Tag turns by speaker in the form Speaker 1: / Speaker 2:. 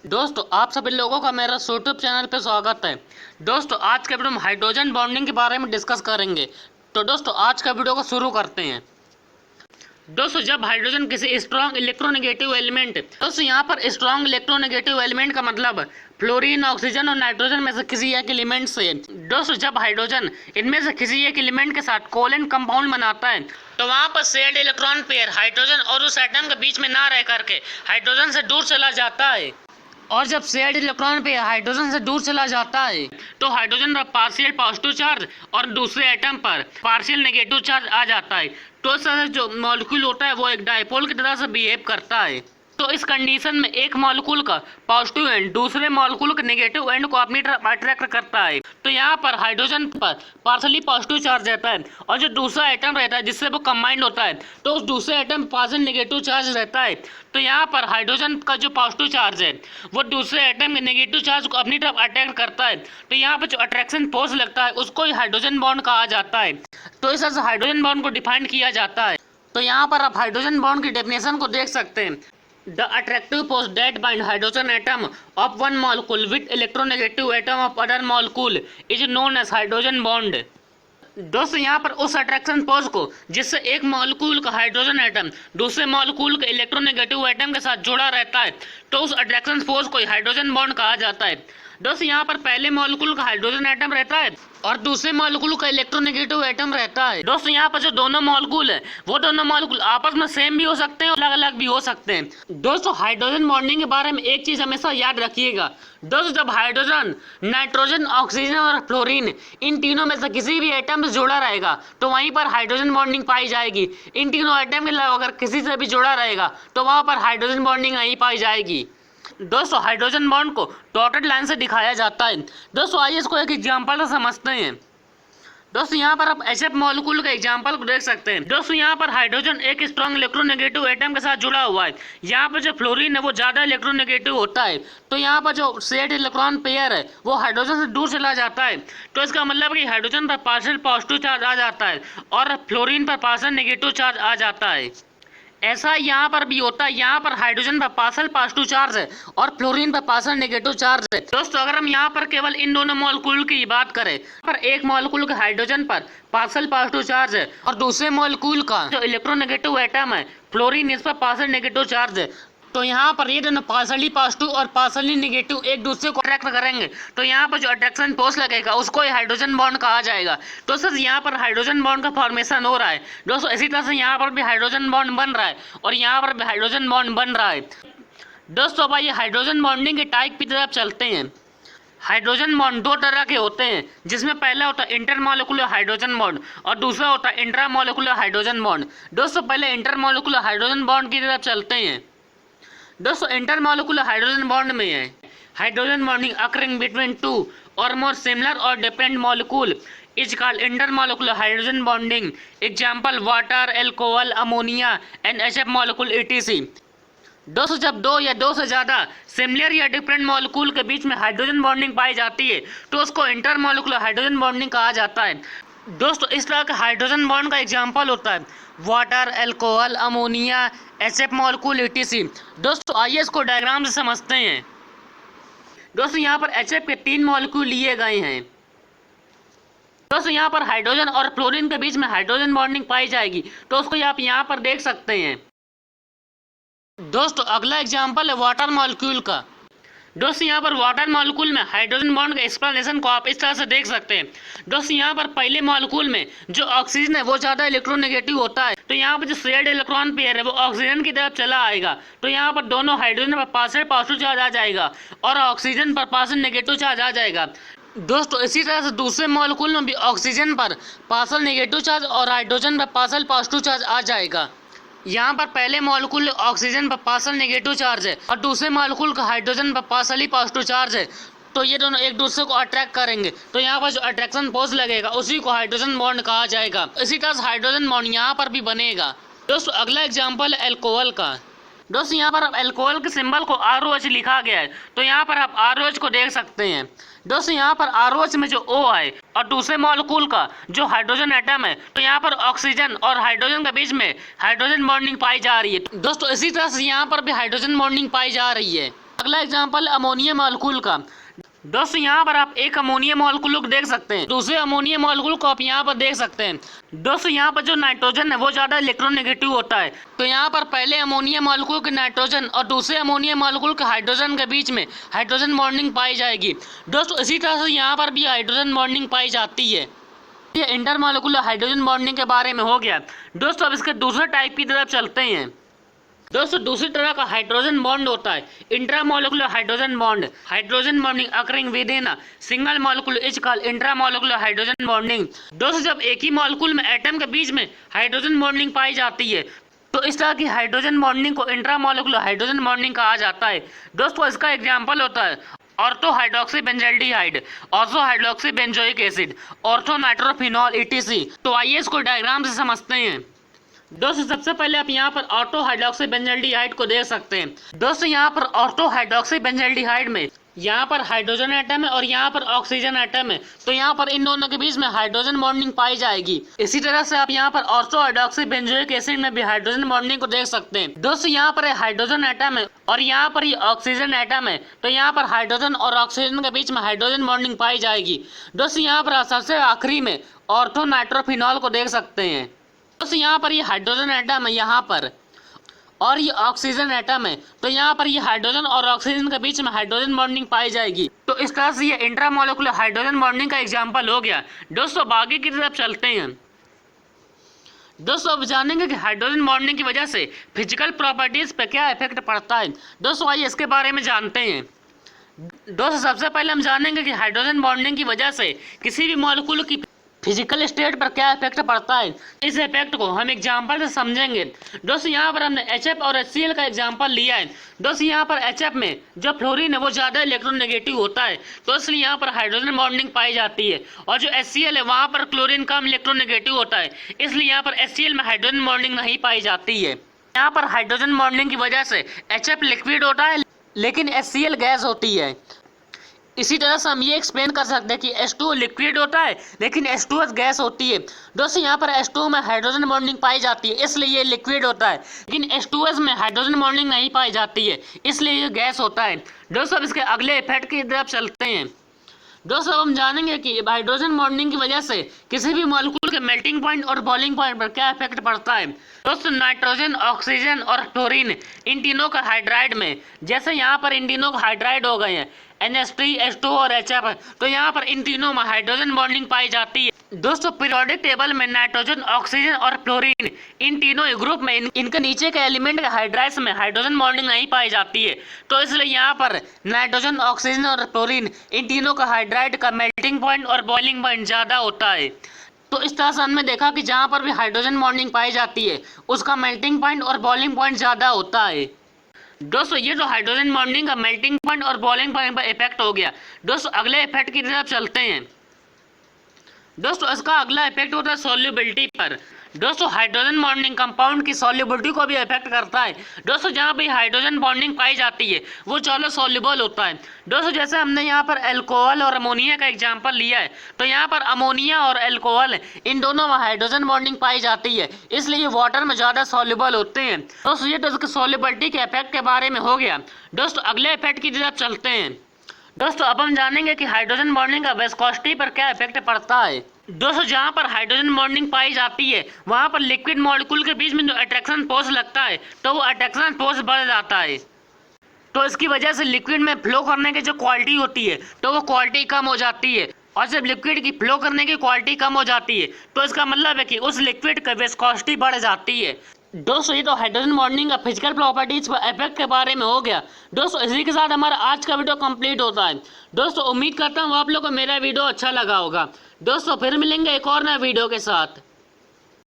Speaker 1: दोस्तों आप सभी लोगों का मेरा यूट्यूब चैनल पे स्वागत है। दोस्तों आज के वीडियो में हाइड्रोजन बॉन्डिंग के बारे में डिस्कस करेंगे। तो दोस्तों आज का वीडियो को शुरू करते हैं। दोस्तों जब हाइड्रोजन किसी स्ट्रॉन्ग इलेक्ट्रोनेगेटिव एलिमेंट, दोस्तों यहाँ पर स्ट्रॉन्ग इलेक्ट्रोनेगेटिव एलिमेंट का मतलब फ्लोरीन, ऑक्सीजन और नाइट्रोजन में से किसी एक एलिमेंट से, दोस्तों जब हाइड्रोजन इनमें से किसी एक एलिमेंट के साथ कोवेलेंट कंपाउंड बनाता है तो वहाँ पर शेयर्ड इलेक्ट्रॉन पेयर हाइड्रोजन और उस एटम के बीच में ना रह करके हाइड्रोजन से दूर चला जाता है। और जब शेयर्ड इलेक्ट्रॉन पे हाइड्रोजन से दूर चला जाता है तो हाइड्रोजन पर पार्शियल पॉजिटिव चार्ज और दूसरे एटम पर पार्शियल नेगेटिव चार्ज आ जाता है। तो इस तरह जो मॉलिक्यूल होता है वो एक डायपोल की तरह से बिहेव करता है। तो इस कंडीशन में एक मॉलिक्यूल का पॉजिटिव एंड दूसरे मॉलिक्यूल के नेगेटिव एंड को अपनी तरफ अट्रैक्ट करता है। तो यहाँ पर हाइड्रोजन पर पार्शियली पॉजिटिव चार्ज रहता है और जो दूसरा एटम रहता है जिससे वो कंबाइंड होता है तो उस दूसरे एटम पार्शियल नेगेटिव चार्ज रहता है। तो यहाँ पर हाइड्रोजन का जो पॉजिटिव चार्ज है वो दूसरे एटम के नेगेटिव चार्ज को अपनी तरफ अट्रैक्ट करता है। तो यहाँ पर जो अट्रैक्शन फोर्स लगता है उसको ही हाइड्रोजन बॉन्ड कहा जाता है। तो इस तरह से हाइड्रोजन बॉन्ड को डिफाइन किया जाता है। तो यहाँ पर आप हाइड्रोजन बॉन्ड की डेफिनेशन को देख सकते हैं। The attractive force that bind hydrogen atom of one molecule with electronegative atom of other molecule is known as hydrogen bond। दोस्तों यहाँ पर उस अट्रैक्शन फोर्स को जिससे एक मॉलिक्यूल का हाइड्रोजन एटम दूसरे मॉलिक्यूल के इलेक्ट्रोनेगेटिव एटम के साथ जुड़ा रहता है तो उस अट्रैक्शन फोर्स को हाइड्रोजन बॉन्ड कहा जाता है। दोस्तों यहाँ पर पहले मॉलिक्यूल का हाइड्रोजन एटम रहता है और दूसरे मॉलिक्यूल का इलेक्ट्रोनेगेटिव एटम रहता है। दोस्तों यहाँ पर जो दोनों मॉलिक्यूल है वो दोनों मॉलिक्यूल आपस में सेम भी हो सकते हैं और अलग अलग भी हो सकते हैं। दोस्तों हाइड्रोजन बॉन्डिंग के बारे में एक चीज हमेशा याद रखिएगा। दोस्तों जब हाइड्रोजन, नाइट्रोजन, ऑक्सीजन और फ्लोरीन इन तीनों में से किसी भी एटम से जुड़ा रहेगा तो वहीं पर हाइड्रोजन बॉन्डिंग पाई जाएगी। इन तीनों एटम के अलावा अगर किसी से भी जुड़ा रहेगा तो वहाँ पर हाइड्रोजन बॉन्डिंग नहीं पाई जाएगी। दोस्तों हाइड्रोजन बॉन्ड को डॉटेड लाइन से दिखाया जाता है। दोस्तों आइए इसको एक एग्जांपल से समझते हैं। दोस्तों यहाँ पर आप HF मॉलिक्यूल का एग्जांपल को देख सकते हैं। दोस्तों यहाँ पर हाइड्रोजन एक स्ट्रॉन्ग इलेक्ट्रोनेगेटिव एटम के साथ जुड़ा हुआ है। यहाँ पर जो फ्लोरीन है वो ज़्यादा इलेक्ट्रोनेगेटिव होता है। तो यहाँ पर जो शेयर्ड इलेक्ट्रॉन पेयर है वो हाइड्रोजन से दूर चला जाता है। तो इसका मतलब कि हाइड्रोजन पर पार्शियल पॉजिटिव चार्ज आ जाता है और फ्लोरीन पर पार्शियल नेगेटिव चार्ज आ जाता है। ऐसा यहाँ पर भी होता है। यहाँ पर हाइड्रोजन पर पार्शियल पॉजिटिव चार्ज है और फ्लोरीन पर पार्शियल नेगेटिव चार्ज है। दोस्तों अगर हम यहाँ पर केवल इन दोनों मॉलिक्यूल की बात करें पर एक मॉलिक्यूल के हाइड्रोजन पर पार्शियल पॉजिटिव चार्ज है और दूसरे मॉलिक्यूल का जो इलेक्ट्रोनेगेटिव एटम है फ्लोरीन, इस पर पार्शियल नेगेटिव चार्ज है। तो यहाँ पर ये दोनों पार्शियली पॉजिटिव और पार्शियली नेगेटिव एक दूसरे को अट्रैक्ट करेंगे तो यहाँ पर जो अट्रैक्शन फोर्स लगेगा उसको हाइड्रोजन बॉन्ड कहा जाएगा। तो सर यहाँ पर हाइड्रोजन बॉन्ड का फॉर्मेशन हो रहा है। दोस्तों इसी तरह से यहाँ पर भी हाइड्रोजन बॉन्ड बन रहा है और यहाँ पर भी हाइड्रोजन बॉन्ड बन रहा है। दोस्तों अब ये हाइड्रोजन बॉन्डिंग के टाइप की तरफ चलते हैं। हाइड्रोजन बॉन्ड दो तरह के होते हैं जिसमें पहला होता है इंटरमॉलिक्यूलर हाइड्रोजन बॉन्ड और दूसरा होता है इंट्रामॉलिक्यूलर हाइड्रोजन बॉन्ड। दोस्तों पहले इंटरमॉलिक्यूलर हाइड्रोजन बॉन्ड की तरफ चलते हैं। दोस्तों इंटरमॉलिक्यूलर हाइड्रोजन बॉन्ड में है hydrogen bonding occurring between two और मोर सिमिलर और different molecule is called intermolecular hydrogen bonding. Example water, alcohol, ammonia and HF molecule ETC। दोस्तों जब दो या दो से ज़्यादा सिमिलर या डिफरेंट मॉलिक्यूल के बीच में हाइड्रोजन बॉन्डिंग पाई जाती है तो उसको इंटरमॉलिक्यूलर हाइड्रोजन बॉन्डिंग कहा जाता है। दोस्तों इस तरह के हाइड्रोजन बॉन्ड का एग्जांपल होता है water, alcohol, ammonia, HF molecule ETC। दोस्तों आइए इसको डायग्राम से समझते हैं। दोस्तों यहाँ पर HF के 3 मॉलिक्यूल लिए गए हैं। दोस्तों यहाँ पर हाइड्रोजन और फ्लोरीन के बीच में हाइड्रोजन बॉन्डिंग पाई जाएगी तो उसको आप यहाँ पर देख सकते हैं। दोस्तों अगला एग्जांपल है वाटर मॉलिक्यूल का। दोस्तों यहाँ पर वाटर मॉलिक्यूल में हाइड्रोजन बॉन्ड का एक्सप्लेनेशन को आप इस तरह से देख सकते हैं। दोस्तों यहाँ पर पहले मॉलिक्यूल में जो ऑक्सीजन है वो ज़्यादा इलेक्ट्रोनेगेटिव होता है तो यहाँ पर जो शेयर्ड इलेक्ट्रॉन पेयर है वो ऑक्सीजन की तरफ चला आएगा। तो यहाँ पर दोनों हाइड्रोजन पर पार्शियल पॉजिटिव चार्ज आ जाएगा और ऑक्सीजन पर पार्शियल नेगेटिव चार्ज आ जाएगा। दोस्तों इसी तरह से दूसरे मॉलिक्यूल में भी ऑक्सीजन पर पार्शियल नेगेटिव चार्ज और हाइड्रोजन पर पार्शियल पॉजिटिव चार्ज आ जाएगा। यहाँ पर पहले मॉलिक्यूल ऑक्सीजन पर पार्शियल नेगेटिव चार्ज है और दूसरे मॉलिक्यूल का हाइड्रोजन पर पार्शियली पॉजिटिव चार्ज है। तो ये दोनों एक दूसरे को अट्रैक्ट करेंगे तो यहाँ पर जो अट्रैक्शन फोर्स लगेगा उसी को हाइड्रोजन बॉन्ड कहा जाएगा। इसी तरह से हाइड्रोजन बॉन्ड यहाँ पर भी बनेगा। दोस्तों अगला एग्जाम्पल है अल्कोहल का। दोस्तों यहाँ पर अल्कोहल के सिंबल को ROH लिखा गया है तो यहाँ पर आप ROH को देख सकते हैं। दोस्तों यहाँ पर ROH में जो O है और दूसरे मॉलिक्यूल का जो हाइड्रोजन एटम है तो यहाँ पर ऑक्सीजन और हाइड्रोजन के बीच में हाइड्रोजन बॉन्डिंग पाई जा रही है। दोस्तों इसी तरह से यहाँ पर भी हाइड्रोजन बॉन्डिंग पाई जा रही है। अगला एग्जाम्पल अमोनिया मॉलिक्यूल का। दोस्तों यहाँ पर आप एक अमोनिया मॉलिक्यूल को देख सकते हैं, दूसरे अमोनिया मॉलिक्यूल को आप यहाँ पर देख सकते हैं। दोस्तों यहाँ पर जो नाइट्रोजन है वो ज़्यादा इलेक्ट्रोनेगेटिव होता है, तो यहाँ पर पहले अमोनिया मॉलिक्यूल के नाइट्रोजन और दूसरे अमोनिया मॉलिक्यूल के हाइड्रोजन के बीच में हाइड्रोजन बॉन्डिंग पाई जाएगी। दोस्तों इसी तरह से यहाँ पर भी हाइड्रोजन बॉन्डिंग पाई जाती है। ये इंटरमॉलिक्यूलर हाइड्रोजन बॉन्डिंग के बारे में हो गया। दोस्तों अब इसके दूसरे टाइप की तरफ चलते हैं। दोस्तों दूसरी तरह का हाइड्रोजन बॉन्ड होता है intramolecular hydrogen bond. Hydrogen bonding occurring with in a single molecule is called intramolecular hydrogen bonding. दोस्तों जब एक ही मॉलिक्यूल में एटम के बीच में हाइड्रोजन बॉन्डिंग पाई जाती है तो इस तरह की हाइड्रोजन बॉन्डिंग को इंट्रामोलिकुलर हाइड्रोजन बॉन्डिंग कहा जाता है। दोस्तों इसका एग्जाम्पल होता है ortho hydroxy benzaldehyde, ortho hydroxy benzoic acid, ortho nitrophenol etc. तो आइए इसको डायग्राम से समझते हैं। दोस्तों सबसे पहले आप यहाँ पर ऑर्थो हाइड्रोक्सी बेंजल्डिहाइड को देख सकते हैं। दोस्तों यहाँ पर ऑर्थो हाइड्रोक्सी बेंजल्डिहाइड में यहाँ पर हाइड्रोजन एटम है और यहाँ पर ऑक्सीजन एटम है, तो यहाँ पर इन दोनों के बीच में हाइड्रोजन बॉन्डिंग पाई जाएगी। इसी तरह से आप यहाँ पर ऑर्थो हाइड्रोक्सी बेंजोइक एसिड में भी हाइड्रोजन बॉन्डिंग को देख सकते हैं। दोस्तों यहाँ पर हाइड्रोजन एटम है और यहाँ पर ये ऑक्सीजन एटम है, तो यहाँ पर हाइड्रोजन और ऑक्सीजन के बीच में हाइड्रोजन बॉन्डिंग पाई जाएगी। दोस्तों यहाँ पर सबसे आखिरी में ऑर्थो नाइट्रोफिनॉल को देख सकते हैं। दोस्तों यहाँ पर ये हाइड्रोजन एटम है यहाँ पर, और ये ऑक्सीजन एटम है, तो यहाँ पर ये हाइड्रोजन और ऑक्सीजन के बीच में हाइड्रोजन बॉन्डिंग पाई जाएगी। तो इस तरह से ये इंट्रामोलिकुलर हाइड्रोजन बॉन्डिंग का एग्जांपल हो गया। दोस्तों आगे की तरफ चलते हैं। दोस्तों अब जानेंगे कि हाइड्रोजन बॉन्डिंग की वजह से फिजिकल प्रॉपर्टीज पे क्या इफेक्ट पड़ता है। दोस्तों आइए इसके बारे में जानते हैं। दोस्तों सबसे पहले हम जानेंगे कि हाइड्रोजन बॉन्डिंग की वजह से किसी भी मॉलिक्यूल की फिजिकल स्टेट पर क्या इफेक्ट पड़ता है। इस इफेक्ट को हम एग्जांपल से समझेंगे। दोस्तों यहाँ पर हमने HF और HCl का एग्जांपल लिया है। दोस्तों यहाँ पर HF में जो फ्लोरीन है वो ज़्यादा इलेक्ट्रोनेगेटिव होता है, तो इसलिए यहाँ पर हाइड्रोजन बॉन्डिंग पाई जाती है, और जो HCl है वहाँ पर क्लोरीन कम इलेक्ट्रोनेगेटिव होता है, इसलिए यहाँ पर HCl में हाइड्रोजन बॉन्डिंग नहीं पाई जाती है। यहाँ पर हाइड्रोजन बॉन्डिंग की वजह से HF लिक्विड होता है लेकिन HCl गैस होती है। इसी तरह से हम ये एक्सप्लेन कर सकते हैं कि H2O लिक्विड होता है लेकिन H2S गैस होती है। दोस्तों यहाँ पर H2O में हाइड्रोजन बॉन्डिंग पाई जाती है, इसलिए ये लिक्विड होता है, लेकिन H2S में हाइड्रोजन बॉन्डिंग नहीं पाई जाती है, इसलिए ये गैस होता है। दोस्तों अब इसके अगले इफेक्ट की तरफ चलते हैं। दोस्तों अब हम जानेंगे कि हाइड्रोजन बॉन्डिंग की वजह से किसी भी मॉलिक्यूल के मेल्टिंग पॉइंट और बॉइलिंग पॉइंट पर क्या इफेक्ट पड़ता है। दोस्तों नाइट्रोजन, ऑक्सीजन और फ्लोरीन इन तीनों का हाइड्राइड में, जैसे यहाँ पर इन तीनों का हाइड्राइड हो गए हैं NH3, H2 और HF, तो यहाँ पर इन तीनों में हाइड्रोजन बॉन्डिंग पाई जाती है। दोस्तों पीरियोडिक टेबल में नाइट्रोजन, ऑक्सीजन और फ्लोरीन इन तीनों ग्रुप में इनके नीचे के एलिमेंट के हाइड्राइड्स में हाइड्रोजन बॉन्डिंग नहीं पाई जाती है, तो इसलिए यहाँ पर नाइट्रोजन, ऑक्सीजन और फ्लोरीन इन तीनों का हाइड्राइड का मेल्टिंग पॉइंट और बॉइलिंग पॉइंट ज़्यादा होता है। तो इस तरह से हमने देखा कि जहाँ पर भी हाइड्रोजन बॉन्डिंग पाई जाती है उसका मेल्टिंग पॉइंट और बॉइलिंग पॉइंट ज़्यादा होता है। दोस्तों ये जो हाइड्रोजन बॉन्डिंग का मेल्टिंग पॉइंट और बॉइलिंग पॉइंट पर इफेक्ट हो गया। दोस्तों अगले इफेक्ट की तरफ चलते हैं। दोस्तों इसका अगला इफेक्ट होता है सॉल्युबिलिटी पर। दोस्तों हाइड्रोजन बॉन्डिंग कंपाउंड की सॉल्युबिलिटी को भी इफेक्ट करता है। दोस्तों जहाँ भी हाइड्रोजन बॉन्डिंग पाई जाती है वो ज़्यादा सॉल्युबल होता है। दोस्तों जैसे हमने यहाँ पर अल्कोहल और अमोनिया का एग्जांपल लिया है, तो यहाँ पर अमोनिया और अल्कोहल इन दोनों में हाइड्रोजन बॉन्डिंग पाई जाती है, इसलिए वाटर में ज़्यादा सॉल्युबल होते हैं। दोस्तों ये तो इसके सॉल्युबिलिटी के इफेक्ट के बारे में हो गया। दोस्तों अगले इफेक्ट की तरफ चलते हैं। दोस्तों अब हम जानेंगे कि हाइड्रोजन बॉन्डिंग का विस्कोसिटी पर क्या इफेक्ट पड़ता है। दोस्तों जहाँ पर हाइड्रोजन बॉन्डिंग पाई जाती है वहाँ पर लिक्विड मॉलिक्यूल के बीच में जो अट्रैक्शन फोर्स लगता है तो वो अट्रैक्शन फोर्स बढ़ जाता है, तो इसकी वजह से लिक्विड में फ्लो करने की जो क्वालिटी होती है तो वो क्वालिटी कम हो जाती है, और जब लिक्विड की फ्लो करने की क्वालिटी कम हो जाती है तो इसका मतलब है कि उस लिक्विड की विस्कोसिटी बढ़ जाती है। दोस्तों ये तो हाइड्रोजन बॉन्डिंग का फिजिकल प्रॉपर्टीज पर इफेक्ट के बारे में हो गया। दोस्तों इसी के साथ हमारा आज का वीडियो कंप्लीट होता है। दोस्तों उम्मीद करता हूँ आप लोगों को मेरा वीडियो अच्छा लगा होगा। दोस्तों फिर मिलेंगे एक और नए वीडियो के साथ।